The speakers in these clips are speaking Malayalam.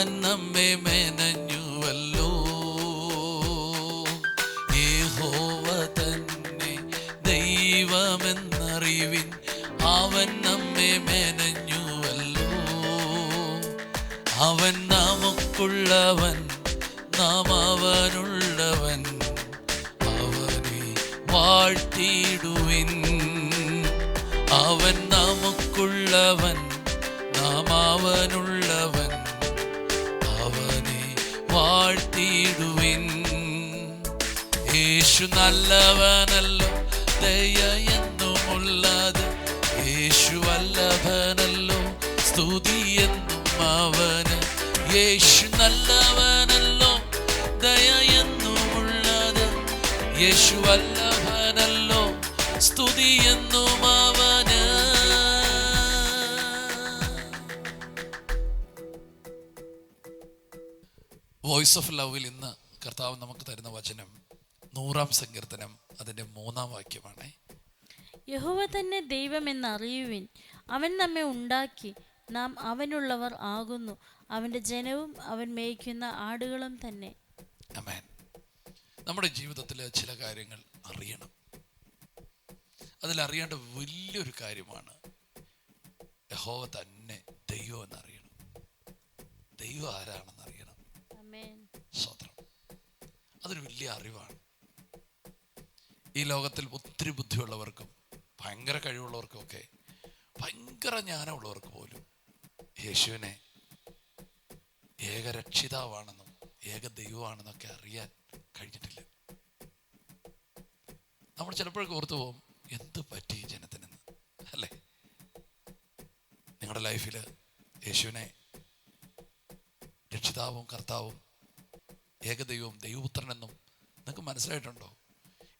അവൻ നമ്മെ മെനഞ്ഞുവല്ലോ. യഹോവ തന്നെ ദൈവമെന്നറിവിൻ, അവൻ നമ്മെ മെനഞ്ഞുവല്ലോ. അവൻ നമുക്കുള്ളവൻ, നാം അവനുള്ളവൻ, അവനെ വാഴ്ത്തിയിടുവിൻ. അവൻ നമുക്കുള്ളവൻ, നാം അവനുള്ളവൻ, അവനെ വാഴ്ത്തിയിടുവിൻ. യേശു നല്ലവനല്ലോ, ദയ എന്നുമുള്ളത്. യേശു വല്ലഭനല്ലോ, സ്തുതി എന്നും അവന്. യേശു നല്ലവനല്ലോ, ദയ എന്നുമുള്ളത്. യേശു വല്ലഭനല്ലോ, സ്തുതി എന്നും അവന്. വോയിസ് ഓഫ് ലവിൽ ഇന്ന് കർത്താവ് നമുക്ക് തരുന്ന വചനം 100-ാം സങ്കീർത്തനം അതിൻ്റെ 3-ാം വാക്യമാണ്. യഹോവ തന്നെ ദൈവമെന്നറിയുവിൻ, അവൻ നമ്മെ ഉണ്ടാക്കി, നാം അവനുള്ളവർ ആകുന്നു, അവൻ്റെ ജനവും അവൻ മേയ്ക്കുന്ന ആടുകളും തന്നെ. ആമേൻ. നമ്മുടെ ജീവിതത്തിൽ ചില കാര്യങ്ങൾ അറിയണം. അതിലറിയേണ്ട വലിയൊരു കാര്യമാണ് യഹോവ തന്നെ ദൈവം എന്നറിയണം. ദൈവം ആരാണെന്ന് അറിയണം. സ്തോത്രം. അതൊരു വലിയ അറിവാണ്. ഈ ലോകത്തിൽ ഒത്തിരി ബുദ്ധിയുള്ളവർക്കും ഭയങ്കര കഴിവുള്ളവർക്കും ഒക്കെ, ഭയങ്കര ജ്ഞാനമുള്ളവർക്ക് പോലും യേശുവിനെ ഏകരക്ഷിതാവാണെന്നും ഏക ദൈവമാണെന്നൊക്കെ അറിയാൻ കഴിഞ്ഞിട്ടില്ല. നമ്മൾ ചിലപ്പോഴൊക്കെ ഓർത്തു പോകും, എന്ത് പറ്റി ജനത്തിനെന്ന്, അല്ലേ? നിങ്ങളുടെ ലൈഫിൽ യേശുവിനെ രക്ഷിതാവും കർത്താവും ഏകദൈവവും ദൈവപുത്രനെന്നും നിങ്ങൾക്ക് മനസ്സിലായിട്ടുണ്ടോ?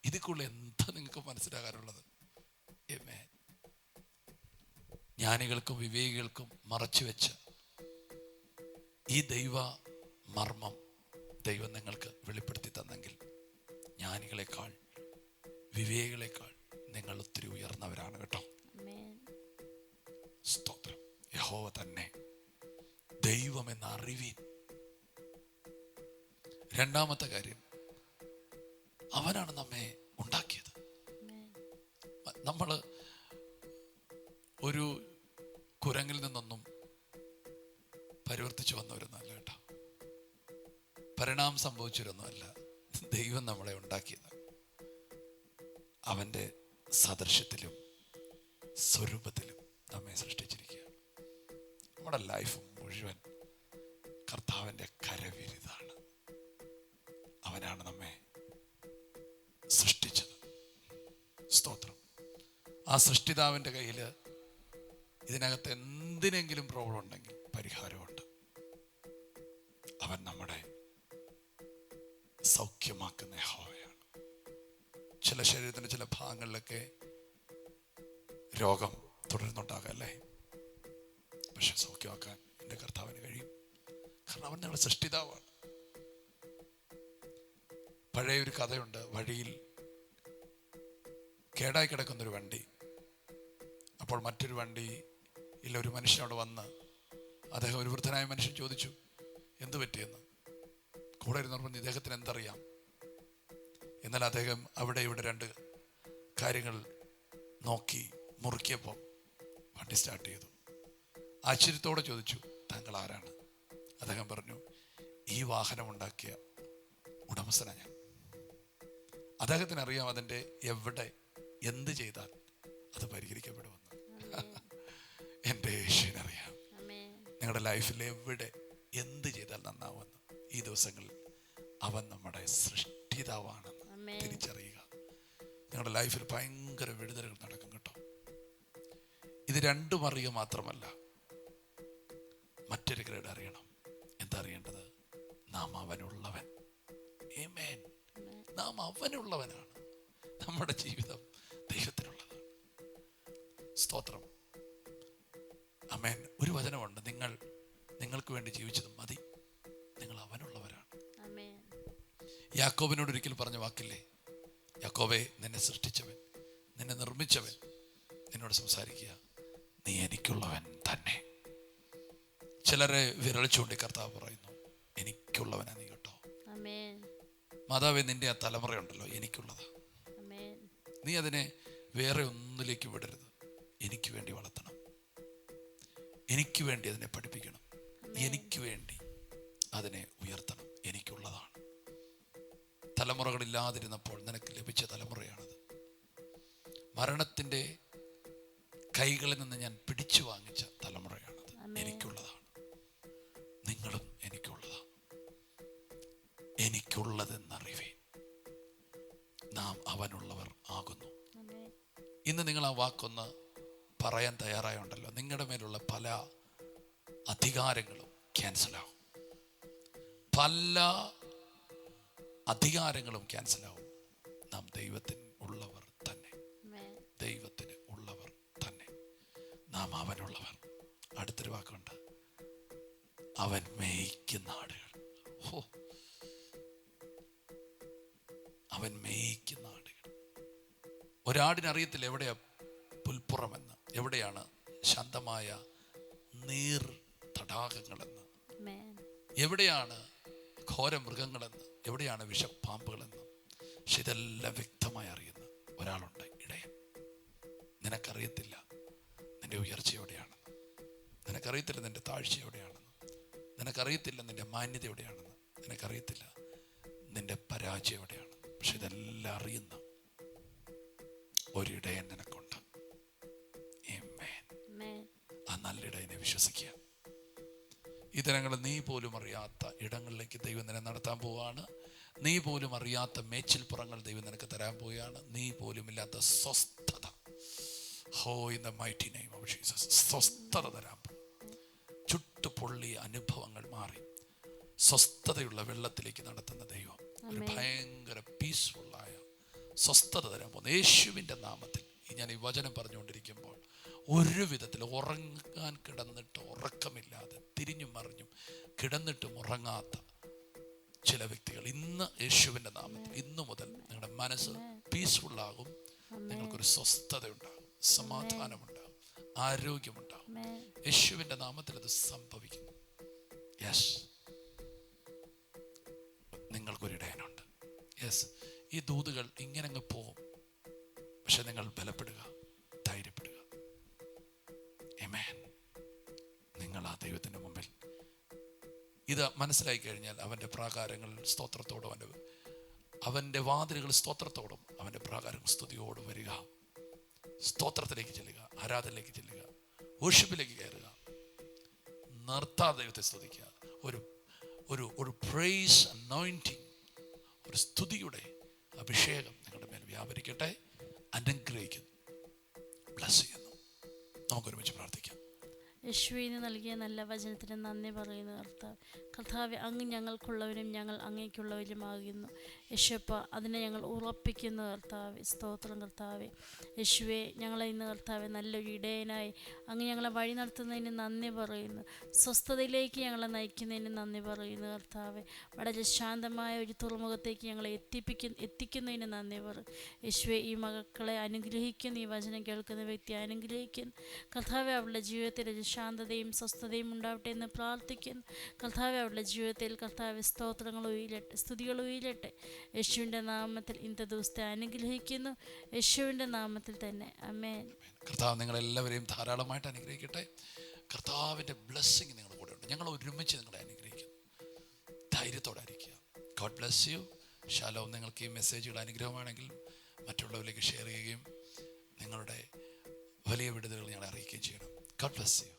ഇതിക്കുള്ള എന്താ നിങ്ങൾക്ക് മനസ്സിലാകാനുള്ളത്? ജ്ഞാനികൾക്കും വിവേകികൾക്കും മറച്ചു വെച്ച ഈ ദൈവ മർമ്മം ദൈവം നിങ്ങൾക്ക് വെളിപ്പെടുത്തി തന്നെങ്കിൽ, ജ്ഞാനികളെക്കാൾ വിവേകികളെക്കാൾ നിങ്ങൾ ഒത്തിരി ഉയർന്നവരാണ് കേട്ടോ. സ്തോത്രം. യഹോവ തന്നെ ദൈവമെന്ന അറിവീൻ. രണ്ടാമത്തെ കാര്യം, അവനാണ് നമ്മെ ഉണ്ടാക്കിയത്. നമ്മൾ ഒരു കുരങ്ങിൽ നിന്നൊന്നും പരിവർത്തിച്ചു വന്നവരൊന്നുമല്ല കേട്ടോ. പരിണാമം സംഭവിച്ചവരൊന്നുമല്ല. ദൈവം നമ്മളെ ഉണ്ടാക്കിയത് അവൻ്റെ സദൃശ്യത്തിലും സ്വരൂപത്തിലും നമ്മെ സൃഷ്ടിച്ചിരിക്കുക. നമ്മുടെ ലൈഫ് മുഴുവൻ കർത്താവിൻ്റെ കരവിരുതാണ്. അവനാണ് നമ്മെ സൃഷ്ടിച്ചത്. സ്തോത്രം. ആ സൃഷ്ടിതാവിൻ്റെ കയ്യിൽ ഇതിനകത്ത് എന്തിനെങ്കിലും പ്രോബ്ലം ഉണ്ടെങ്കിൽ പരിഹാരമുണ്ട്. അവൻ നമ്മുടെ സൗഖ്യമാക്കുന്ന യഹോവയാണ്. ചില ശരീരത്തിൻ്റെ ചില ഭാഗങ്ങളിലൊക്കെ രോഗം തുടരുന്നുണ്ടാകാം, അല്ലേ? പക്ഷെ സൗഖ്യമാക്കാൻ എൻ്റെ കർത്താവിന് കഴിയും. കാരണം അവൻ ഞങ്ങളുടെ സൃഷ്ടിതാവാണ്. പഴയ ഒരു കഥയുണ്ട്. വഴിയിൽ കേടായി കിടക്കുന്നൊരു വണ്ടി. അപ്പോൾ മറ്റൊരു വണ്ടിയിൽ ഒരു മനുഷ്യൻ അവിടെ വന്ന്, അദ്ദേഹം ഒരു വൃദ്ധനായ മനുഷ്യൻ ചോദിച്ചു, എന്ത് പറ്റിയെന്ന്. കൂടെ ഇരുന്നപ്പോൾ ഇദ്ദേഹത്തിന് എന്തറിയാം. എന്നാൽ അദ്ദേഹം അവിടെ ഇവിടെ രണ്ട് കാര്യങ്ങൾ നോക്കി മുറുക്കിയപ്പോൾ വണ്ടി സ്റ്റാർട്ട് ചെയ്തു. ആശ്ചര്യത്തോടെ ചോദിച്ചു, താങ്കൾ ആരാണ്? അദ്ദേഹം പറഞ്ഞു, ഈ വാഹനം ഉണ്ടാക്കിയ ഉടമസ്ഥനാണ് ഞാൻ. അദ്ദേഹത്തിന് അറിയാം അതിൻ്റെ എവിടെ എന്ത് ചെയ്താൽ അത് പരിഹരിക്കപ്പെടുമെന്ന്. എൻ്റെ യേശുവിനറിയാം നിങ്ങളുടെ ലൈഫിൽ എവിടെ എന്ത് ചെയ്താൽ നന്നാവുമെന്ന്. ഈ ദിവസങ്ങളിൽ അവൻ നമ്മുടെ സൃഷ്ടിതാവാണെന്ന് തിരിച്ചറിയുക. നിങ്ങളുടെ ലൈഫിൽ ഭയങ്കര വിടുതലുകൾ നടക്കും കേട്ടോ. ഇത് രണ്ടും അറിയുക മാത്രമല്ല, മറ്റൊരു ഗ്രേഡ് അറിയണം. എന്താ അറിയേണ്ടത്? നാം അവനുള്ളവൻ. ആമേൻ. നാം അവനുള്ളവനാണ്. നമ്മുടെ ജീവിതം ദൈവത്തിനുള്ളതാണ്. സ്തോത്രം. ആമേൻ. ഒരു വചനമുണ്ട്, നിങ്ങൾക്ക് വേണ്ടി ജീവിച്ചത് മതി, നിങ്ങൾ അവനുള്ളവരാണ്. യാക്കോബിനോട് ഒരിക്കൽ പറഞ്ഞ വാക്കില്ലേ, യാക്കോബേ, നിന്നെ സൃഷ്ടിച്ചവൻ, നിന്നെ നിർമ്മിച്ചവൻ എന്നോട് സംസാരിക്കുക, നീ എനിക്കുള്ളവൻ തന്നെ. ചിലരെ വിരൽ ചൂണ്ടി കർത്താവ് പറയുന്നു, എനിക്കുള്ളവനാ നീ കേട്ടോ. ആമേൻ. മാതാവേ, നിന്റെ ആ തലമുറയുണ്ടല്ലോ എനിക്കുള്ളതാ. ആമേൻ. നീ അതിനെ വേറെ ഒന്നിലേക്ക് വിടരുത്. എനിക്ക് വേണ്ടി വളർത്തണം, എനിക്ക് വേണ്ടി അതിനെ പഠിപ്പിക്കണം, എനിക്ക് വേണ്ടി അതിനെ ഉയർത്തണം. എനിക്കുള്ളതാണ്. തലമുറകളില്ലാതിരുന്നപ്പോൾ നിനക്ക് ലഭിച്ച തലമുറയാണത്. മരണത്തിൻ്റെ കൈകളിൽ നിന്ന് ഞാൻ പിടിച്ചു വാങ്ങിച്ച തലമുറയാണത്. എനിക്കുള്ളതാണ്. നിങ്ങളും എനിക്കുള്ളതാണ്. എനിക്കുള്ളതെന്നറിവേ നാം അവനുള്ളവർ ആകുന്നു. ഇന്ന് നിങ്ങൾ ആ വാക്കൊന്ന് പറയാൻ തയ്യാറായുണ്ടല്ലോ, നിങ്ങളുടെ മേലുള്ള പല അധികാരങ്ങളും ക്യാൻസലാവും. പല അധികാരങ്ങളും ക്യാൻസലാവും. നാം ദൈവത്തിന് ഉള്ളവർ തന്നെ. ദൈവത്തിന് ഉള്ളവർ തന്നെ. നാം അവനുള്ളവർ. അടുത്തൊരു വാക്കുണ്ട്, അവൻ മേയ്ക്കുന്ന ആടുകൾ. ഹോ, അവൻ മേയ്ക്കുന്ന ആടുകൾ. ഒരാടിനറിയത്തില്ല എവിടെയാ പുൽപ്പുറമെന്ന്, എവിടെയാണ് ശാന്തമായ നീർ തടാകങ്ങളെന്ന്, എവിടെയാണ് ഘോരമൃഗങ്ങളെന്ന്, എവിടെയാണ് വിഷപ്പാമ്പുകളെന്ന്. പക്ഷെ ഇതെല്ലാം വ്യക്തമായി അറിയുന്ന ഒരാളുണ്ട്, ഇടയൻ. നിനക്കറിയത്തില്ല നിന്റെ ഉയർച്ച എവിടെയാണെന്ന്, നിനക്കറിയത്തില്ല നിന്റെ താഴ്ച എവിടെയാണെന്ന്, നിനക്കറിയത്തില്ല നിന്റെ മാന്യത എവിടെയാണെന്ന്, നിനക്കറിയത്തില്ല നിന്റെ പരാജയം എവിടെയാണെന്ന്. പക്ഷെ ഇതെല്ലാം അറിയുന്ന ഒരിടയൻ നിനക്കുണ്ട്. ആ നല്ലിടയനെ വിശ്വസിക്കുക. ഇതരങ്ങൾ നീ പോലും അറിയാത്ത ഇടങ്ങളിലേക്ക് ദൈവം നിന്നെ നടത്താൻ പോവുകയാണ്. നീ പോലും അറിയാത്ത മേച്ചിൽപ്പുറങ്ങൾ ദൈവം നിനക്ക് തരാൻ പോവുകയാണ്. നീ പോലും ഇല്ലാത്ത സ്വസ്ഥത, in the mighty name of Jesus, സ്വസ്ഥത തരാൻ പോകും. ചുട്ടുപൊള്ളിയ അനുഭവങ്ങൾ മാറി സ്വസ്ഥതയുള്ള വെള്ളത്തിലേക്ക് നടത്തുന്ന ദൈവം ഒരു ഭയങ്കര പീസ്ഫുള്ളായ സ്വസ്ഥത തരാൻ പോകുന്നു യേശുവിൻ്റെ നാമത്തിൽ. ഞാൻ ഈ വചനം പറഞ്ഞുകൊണ്ടിരിക്കുമ്പോൾ ഒരു വിധത്തിൽ ഉറങ്ങാൻ കിടന്നിട്ട് ഉറക്കമില്ലാതെ തിരിഞ്ഞും മറിഞ്ഞും കിടന്നിട്ടും ഉറങ്ങാത്ത ചില വ്യക്തികൾ ഇന്ന് യേശുവിൻ്റെ നാമത്തിൽ ഇന്നു മുതൽ നിങ്ങളുടെ മനസ്സ് പീസ്ഫുള്ളാകും. നിങ്ങൾക്കൊരു സ്വസ്ഥത ഉണ്ടാകും, സമാധാനമുണ്ടാകും, ആരോഗ്യമുണ്ടാകും. യേശുവിൻ്റെ നാമത്തിൽ അത് സംഭവിക്കുന്നു. യെസ്, നിങ്ങൾക്കൊരിടയനുണ്ട്. യെസ്, ഈ ദൂതുകൾ ഇങ്ങനെ അങ്ങ് പോകും. പക്ഷെ നിങ്ങൾ ബലപ്പെടുക, ധൈര്യപ്പെടുക. ആമേൻ. നിങ്ങൾ ആ ദൈവത്തിൻ്റെ മുമ്പിൽ ഇത് മനസ്സിലായി കഴിഞ്ഞാൽ അവൻ്റെ പ്രാകാരങ്ങൾ സ്തോത്രത്തോടും അവൻ്റെ വാതിലുകൾ സ്തോത്രത്തോടും അവൻ്റെ പ്രാകാരങ്ങൾ സ്തുതിയോടും വരിക. സ്തോത്രത്തിലേക്ക് ചെല്ലുക, ആരാധനയിലേക്ക് ചെല്ലുക, വർഷിപ്പിലേക്ക് കയറുക, നിർത്താതെ ദൈവത്തെ സ്തുതിക്കുക. ഒരു പ്രൈസ് അനോയിന്റിങ്, ഒരു സ്തുതിയുടെ അഭിഷേകം നിങ്ങളുടെ മേൽ വ്യാപരിക്കട്ടെ. അനുഗ്രഹിക്കുന്നു, ബ്ലസ് ചെയ്യുന്നു. നമുക്കൊരുമിച്ച് പ്രാർത്ഥിക്കാം. യേശുവിന് നൽകിയ നല്ല വചനത്തിന് നന്ദി പറയുന്നു കർത്താവെ, അങ്ങ് ഞങ്ങൾക്കുള്ളവരും ഞങ്ങൾ അങ്ങേക്കുള്ളവരുമാകുന്നു. യേശുപ്പ, അതിനെ ഞങ്ങൾ ഉറപ്പിക്കുന്നു കർത്താവെ. സ്തോത്രം കർത്താവെ. യേശുവെ, ഞങ്ങളെ ഇന്ന് കർത്താവെ നല്ലൊരു ഇടയനായി അങ്ങ് ഞങ്ങളെ വഴി നടത്തുന്നതിന് നന്ദി പറയുന്നു. സ്വസ്ഥതയിലേക്ക് ഞങ്ങളെ നയിക്കുന്നതിന് നന്ദി പറയുന്നു കർത്താവെ. വളരെ ശാന്തമായ ഒരു തുറമുഖത്തേക്ക് ഞങ്ങളെ എത്തിക്കുന്നതിന് നന്ദി പറയും. യേശുവെ, ഈ മക്കളെ അനുഗ്രഹിക്കുന്നു, ഈ വചനം കേൾക്കുന്ന വ്യക്തിയെ അനുഗ്രഹിക്കുന്നു കർത്താവെ. അവളുടെ ജീവിതത്തിൽ ഒരു ശാന്തതയും സ്വസ്ഥതയും ഉണ്ടാവട്ടെ എന്ന് പ്രാർത്ഥിക്കുന്നു കർത്താവെ. അവളുടെ ജീവിതത്തിൽ കർത്താവെ സ്തോത്രങ്ങൾ ഉയരട്ടെ, സ്തുതികൾ ഉയരട്ടെ. യേശുവിൻ്റെ നാമത്തിൽ ഇന്നത്തെ ദിവസത്തെ അനുഗ്രഹിക്കുന്നു, യേശുവിൻ്റെ നാമത്തിൽ തന്നെ. ആമേൻ. കർത്താവ് നിങ്ങളെല്ലാവരെയും ധാരാളമായിട്ട് അനുഗ്രഹിക്കട്ടെ. കർത്താവിൻ്റെ ബ്ലെസ്സിങ് നിങ്ങളുടെ കൂടെ ഉണ്ട്. ഞങ്ങൾ ഒരുമിച്ച് നിങ്ങളെ അനുഗ്രഹിക്കുന്നു. ധൈര്യത്തോടെ ആയിരിക്കുക. God bless you. ഷാലോം. നിങ്ങൾക്ക് ഈ മെസ്സേജുകൾ അനുഗ്രഹമാണെങ്കിൽ മറ്റുള്ളവരിലേക്ക് ഷെയർ ചെയ്യുകയും നിങ്ങളുടെ വലിയ വിടുതലുകൾ ഞങ്ങളെ അറിയിക്കുകയും ചെയ്യണം. God bless you.